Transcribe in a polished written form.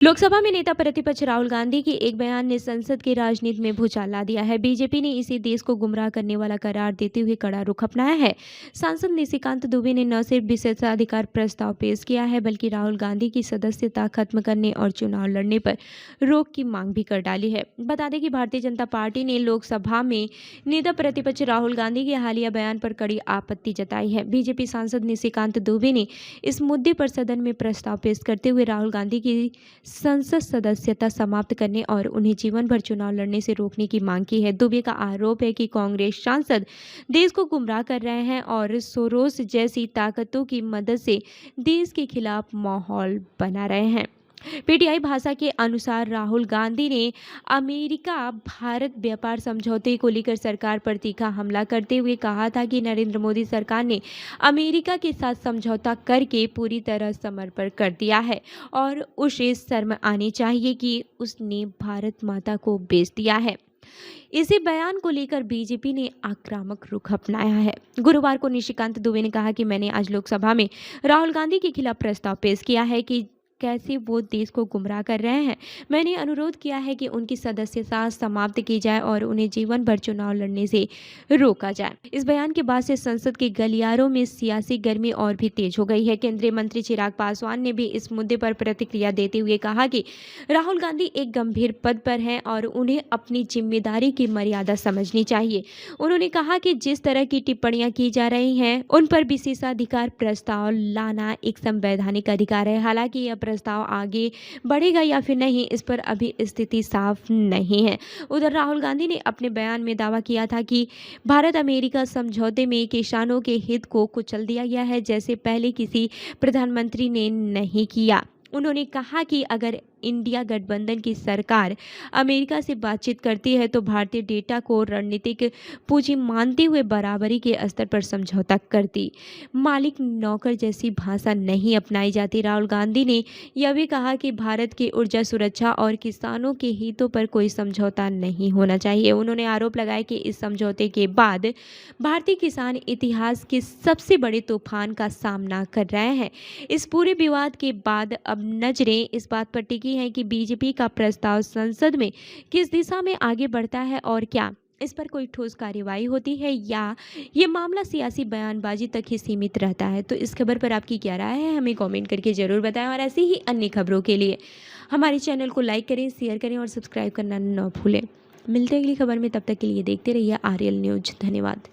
लोकसभा में नेता प्रतिपक्ष राहुल गांधी के एक बयान ने संसद की राजनीति में भूचाल ला दिया है। बीजेपी ने इसे देश को गुमराह करने वाला करार देते हुए कड़ा रुख अपनाया है। सांसद निशिकांत दुबे ने न सिर्फ विशेषाधिकार प्रस्ताव पेश किया है, बल्कि राहुल गांधी की सदस्यता खत्म करने और चुनाव लड़ने पर रोक की मांग भी कर डाली है। बता दें कि भारतीय जनता पार्टी ने लोकसभा में नेता प्रतिपक्ष राहुल गांधी के हालिया बयान पर कड़ी आपत्ति जताई है। बीजेपी सांसद निशिकांत दुबे ने इस मुद्दे पर सदन में प्रस्ताव पेश करते हुए राहुल गांधी की संसद सदस्यता समाप्त करने और उन्हें जीवन भर चुनाव लड़ने से रोकने की मांग की है। दुबे का आरोप है कि कांग्रेस सांसद देश को गुमराह कर रहे हैं और सोरोस जैसी ताकतों की मदद से देश के खिलाफ माहौल बना रहे हैं। पीटीआई भाषा के अनुसार राहुल गांधी ने अमेरिका भारत व्यापार समझौते को लेकर सरकार पर तीखा हमला करते हुए कहा था कि नरेंद्र मोदी सरकार ने अमेरिका के साथ समझौता करके पूरी तरह समर्पण कर दिया है और उसे शर्म आनी चाहिए कि उसने भारत माता को बेच दिया है। इसी बयान को लेकर बीजेपी ने आक्रामक रुख अपनाया है। गुरुवार को निशिकांत दुबे ने कहा कि मैंने आज लोकसभा में राहुल गांधी के खिलाफ प्रस्ताव पेश किया है कि कैसे वो देश को गुमराह कर रहे हैं। मैंने अनुरोध किया है कि उनकी सदस्यता समाप्त की जाए और उन्हें जीवन भर चुनाव लड़ने से रोका जाए। इस बयान के बाद से संसद के गलियारों में सियासी गर्मी और भी तेज हो गई है। केंद्रीय मंत्री चिराग पासवान ने भी इस मुद्दे पर प्रतिक्रिया देते हुए कहा कि राहुल गांधी एक गंभीर पद पर हैं और उन्हें अपनी जिम्मेदारी की मर्यादा समझनी चाहिए। उन्होंने कहा कि जिस तरह की टिप्पणियां की जा रही हैं, उन पर विशेषाधिकार प्रस्ताव लाना एक संवैधानिक अधिकार है। हालांकि यह प्रस्ताव आगे बढ़ेगा या फिर नहीं, इस पर अभी स्थिति साफ नहीं है। उधर राहुल गांधी ने अपने बयान में दावा किया था कि भारत अमेरिका समझौते में किसानों के हित को कुचल दिया गया है, जैसे पहले किसी प्रधानमंत्री ने नहीं किया। उन्होंने कहा कि अगर इंडिया गठबंधन की सरकार अमेरिका से बातचीत करती है तो भारतीय डेटा को रणनीतिक पूंजी मानते हुए बराबरी के स्तर पर समझौता करती। मालिक नौकर जैसी भाषा नहीं अपनाई जाती। राहुल गांधी ने यह भी कहा कि भारत की ऊर्जा सुरक्षा और किसानों के हितों पर कोई समझौता नहीं होना चाहिए। उन्होंने आरोप लगाया कि इस समझौते के बाद भारतीय किसान इतिहास के सबसे बड़े तूफान का सामना कर रहे हैं। इस पूरे विवाद के बाद अब नजरें इस बात पर टिकी है कि बीजेपी का प्रस्ताव संसद में किस दिशा में आगे बढ़ता है और क्या इस पर कोई ठोस कार्रवाई होती है या ये मामला सियासी बयानबाजी तक ही सीमित रहता है। तो इस खबर पर आपकी क्या राय है, हमें कमेंट करके जरूर बताएं और ऐसी ही अन्य खबरों के लिए हमारे चैनल को लाइक करें, शेयर करें और सब्सक्राइब करना न भूलें। मिलते हैं अगली खबर में, तब तक के लिए देखते रहिए आरएल न्यूज। धन्यवाद।